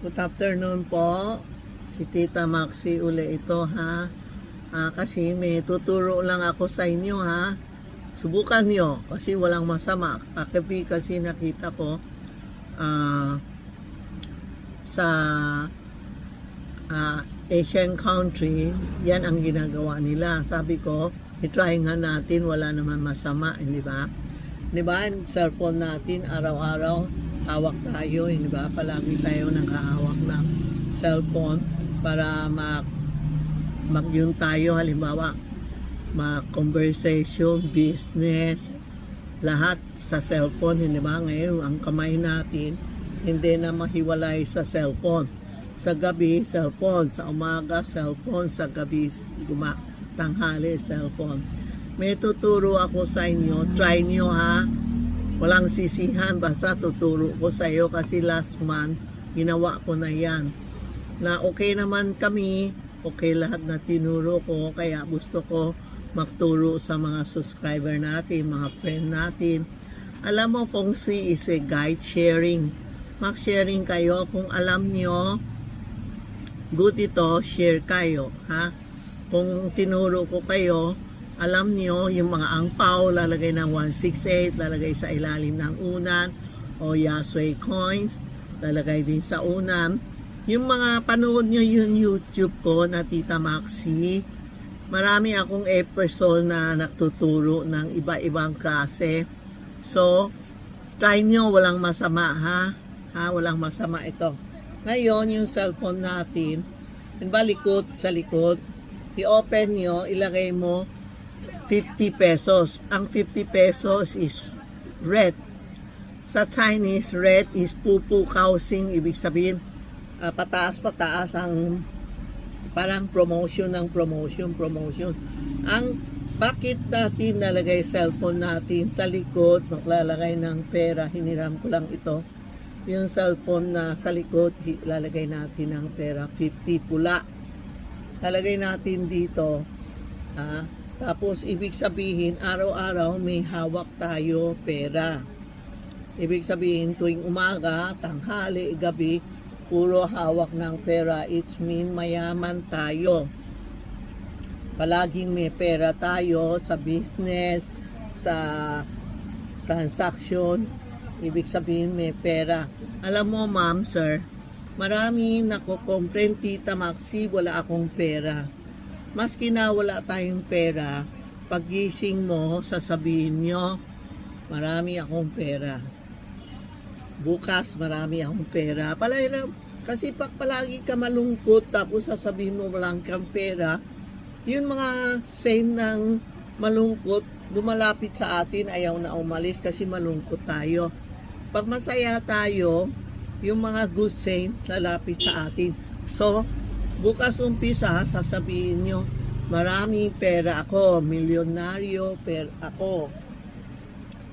Good afternoon po. Si Tita Maxi uli ito ha. Kasi may tuturo lang ako sa inyo ha. Subukan nyo kasi walang masama. Kasi nakita ko sa Asian country, yan ang ginagawa nila. Sabi ko, i-try nga natin, wala naman masama, hindi ba? Di ba, cellphone natin araw-araw hawak tayo, hindi ba? Palagi tayo nakahawak ng cellphone para yun tayo, halimbawa conversation, business, lahat sa cellphone, hindi ba? Ngayon, ang kamay natin hindi na mahiwalay sa cellphone. Sa gabi, cellphone. Sa umaga, cellphone. Sa gabi, tanghali, cellphone. May tuturo ako sa inyo. Try nyo ha. Walang sisihan. Basta tuturo ko sa iyo kasi last month, ginawa ko na yan. Na okay naman kami. Okay lahat na tinuro ko. Kaya gusto ko magturo sa mga subscriber natin, mga friend natin. Alam mo, Feng Shui is a guide sharing. Mag-sharing kayo. Kung alam nyo, good ito, share kayo. Ha? Kung tinuro ko kayo, alam nyo, yung mga angpao, lalagay ng 168, lalagay sa ilalim ng unan, o Yasui coins, lalagay din sa unan. Yung mga panood nyo yung YouTube ko na Tita Maxi, marami akong episode na nagtuturo ng iba-ibang klase. So, try nyo, walang masama ha. Walang masama ito. Ngayon, yung cellphone natin, likod sa likod, i-open nyo, ilagay mo 50 pesos. Ang 50 pesos is red. Sa Chinese, red is pupu kaosing, ibig sabihin, pataas-pataas ang parang promotion ng promotion. Ang bakit natin nalagay cellphone natin sa likod, maglalagay ng pera, hiniram ko lang ito, yung cellphone na sa likod, lalagay natin ng pera, 50 pula. Lalagay natin dito. Tapos, ibig sabihin, araw-araw may hawak tayo pera. Ibig sabihin, tuwing umaga, tanghali, gabi, puro hawak ng pera. It means mayaman tayo. Palaging may pera tayo sa business, sa transaction. Ibig sabihin may pera. Alam mo ma'am, sir, marami nako-complain, Tita Maxi, wala akong pera. Maski na wala tayong pera, paggising mo, sasabihin nyo, marami akong pera. Bukas, marami akong pera. Kasi palagi ka malungkot, tapos sasabihin mo walang kang pera, yun mga sign ng malungkot, lumalapit sa atin, ayaw na umalis kasi malungkot tayo. Pag masaya tayo, yung mga good sign lalapit sa atin. So, bukas umpisa, sasabihin nyo, maraming pera ako, milyonaryo pera ako.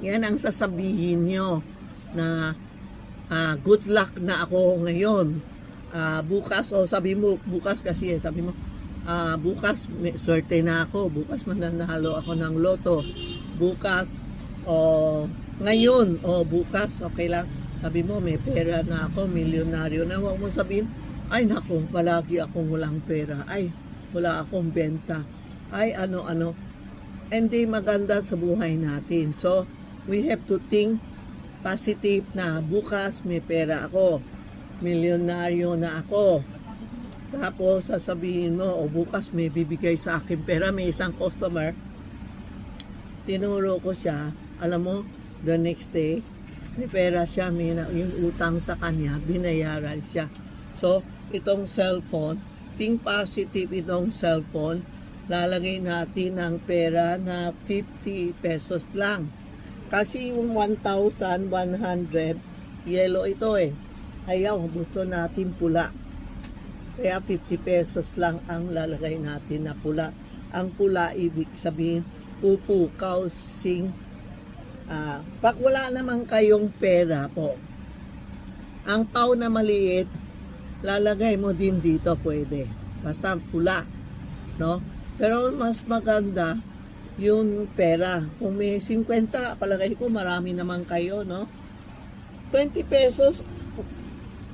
Yan ang sasabihin nyo na good luck na ako ngayon. Bukas, sabi mo, bukas kasi, sabi mo, bukas may swerte na ako, bukas mananalo ako ng loto, bukas, ngayon, bukas, okay lang. Sabi mo, may pera na ako, milyonaryo na. Huwag mo sabihin, ay naku, palagi akong walang pera. Ay, wala akong benta. Ay, ano-ano. Hindi maganda sa buhay natin. So, we have to think positive na bukas may pera ako. Milyonaryo na ako. Tapos, sasabihin mo, bukas may bibigay sa akin pera. May isang customer, tinuro ko siya, alam mo, the next day, may pera siya, yung utang sa kanya, binayaran siya. So, itong cellphone, think positive itong cellphone, lalagay natin ng pera na 50 pesos lang. Kasi yung 1,100, yellow ito Ayaw, gusto natin pula. Kaya 50 pesos lang ang lalagay natin na pula. Ang pula, ibig sabihin, pupu, kausing, pag wala naman kayong pera po, ang pau na maliit, lalagay mo din dito pwede. Basta pula, no? Pero mas maganda yung pera. Kung may 50, palagay ko marami naman kayo, no? 20 pesos,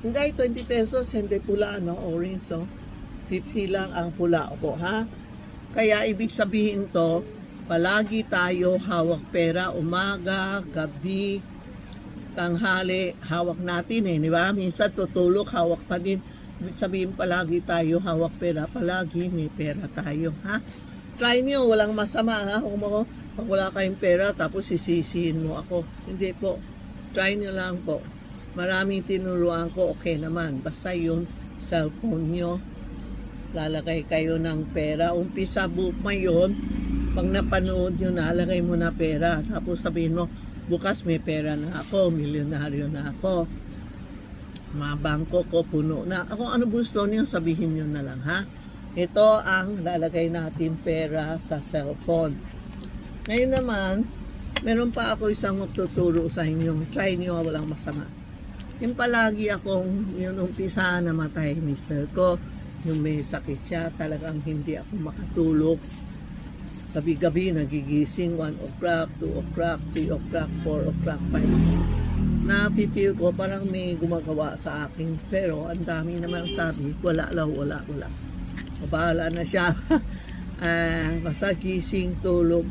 Hindi, 20 pesos, hindi pula, no? Orange, so 50 lang ang pula po, ha? Kaya ibig sabihin to, palagi tayo hawak pera, umaga, gabi, tanghali, hawak natin eh, di ba? Minsan tutulog, hawak pa din. Ibig sabihin palagi tayo hawak pera, palagi may pera tayo, ha? Try nyo, walang masama, ha? Pag wala kayong pera, tapos sisisihin mo ako. Hindi po, try nyo lang po. Maraming tinuruan ko, okay naman. Basta yung cellphone nyo, lalagay kayo ng pera. Umpisa mo yun, pag napanood nyo, nalagay mo na pera. Tapos sabihin mo, bukas may pera na ako, milyonaryo na ako. Mga bangko ko puno na. Kung ano gusto niyo, sabihin nyo na lang, ha? Ito ang lalagay natin pera sa cellphone. Ngayon naman, meron pa ako isang magtuturo sa inyo. Try nyo, walang masama. Yung palagi akong, yung umpisa namatay mister ko, yung may sakit siya, talagang hindi ako makatulog. Gabi-gabi nagigising, 1 o'clock, 2 o'clock, 3 o'clock, 4 o'clock, 5. Napipil ko, parang may gumagawa sa akin. Pero ang dami naman sabi, wala. Bahala na siya. Basta gising, tulog,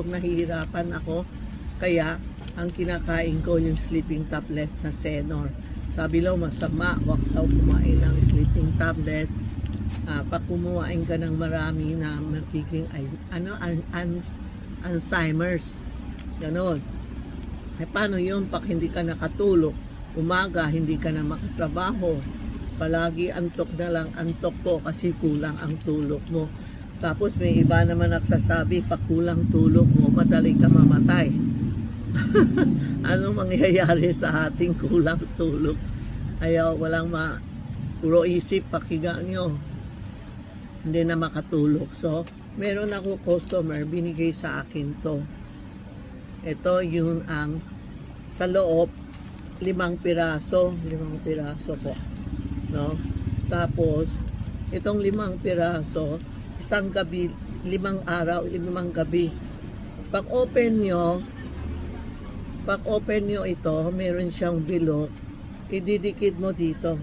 nahihirapan ako. Kaya, ang kinakain ko yung sleeping tablet na Senor. Sabi lang masama, wag daw kumain ng sleeping tablet. Pag kumain ka ng marami na magiging Alzheimer's. Ganon. Paano yun pag hindi ka nakatulog? Umaga, hindi ka na makatrabaho. Palagi antok na lang, antok ko kasi kulang ang tulog mo. Tapos may iba naman nagsasabi, pag kulang tulog mo, madali ka mamatay. Anong mangyayari sa ating kulang tulog? Ayaw, walang puro isip, pakiga nyo. Hindi na makatulog. So, meron ako customer, binigay sa akin to. Ito yun ang sa loob, 5 piraso po. No? Tapos, itong 5 piraso, isang gabi, 5 araw, 5 gabi. Pag open nyo ito, meron siyang bilog, ididikit mo dito.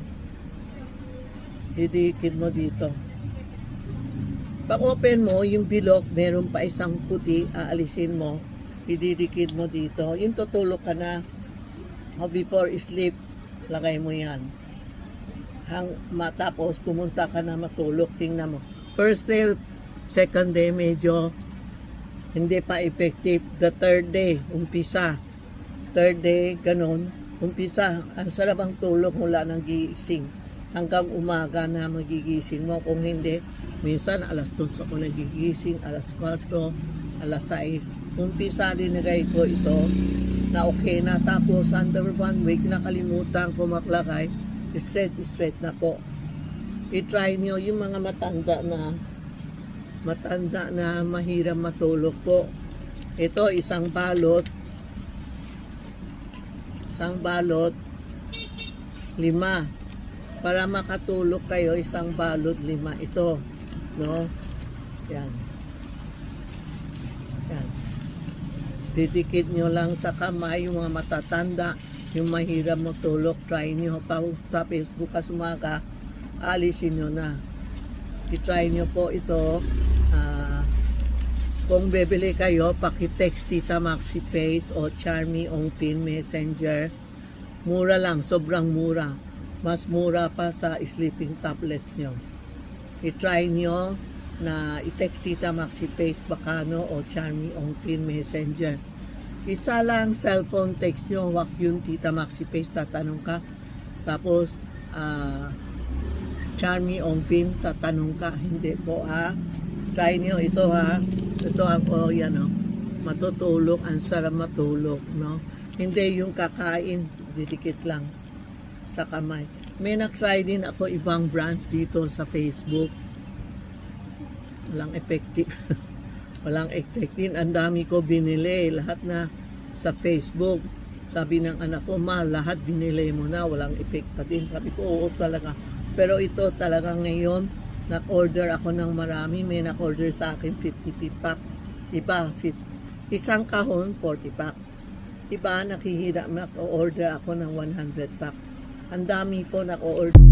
Pag open mo, yung bilog, meron pa isang puti, aalisin mo, ididikit mo dito. Yung tutulog ka na, before sleep, lagay mo yan. Matapos, pumunta ka na matulog, tingnan mo. First day, second day, medyo hindi pa effective. The third day, umpisa. Third day, ganun, umpisa. Ang sarap ang tulog mula ng gising. Hanggang umaga na magigising mo. Kung hindi, minsan alas 2 ako nagigising, alas 4, alas 6. Umpisa dinigay ko ito na okay na. Tapos under 1 week, nakalimutan ko maglagay. Straight na po. I-try nyo yung mga matanda na mahirap matulog po. Ito, isang balot, 5. Para makatulog kayo, isang balot 5 ito. No? Yan. Didikit nyo lang sa kamay yung mga matatanda, yung mahirap matulog, try nyo. Tapos bukas umaga, alisin nyo na. I-try nyo po ito. Kung bebili kayo, paki-text Tita Maxi page o Charmy on Pin Messenger. Mura lang, sobrang mura. Mas mura pa sa sleeping tablets nyo. I-try nyo na i-text Tita Maxi page Bacano o Charmy on Pin Messenger. Isa lang cellphone text nyo, wag yung Tita Maxi page, tatanong ka. Tapos, Charmy on Pin, tatanong ka. Hindi po try nyo ito ito ako, yan matutulog, ang sarap matulog, no? Hindi yung kakain, didikit lang sa kamay. May na-try din ako ibang brands dito sa Facebook. Walang effective. Ang dami ko binili, lahat na sa Facebook. Sabi ng anak ko, ma, lahat binili mo na, walang effect pa din. Sabi ko, oo talaga. Pero ito talaga ngayon, nag-order ako ng marami. May nag-order sa akin 50 pack. Iba, isang kahon, 40 pack. Iba, nakihira, nag-order ako ng 100 pack. Ang dami po nako-order.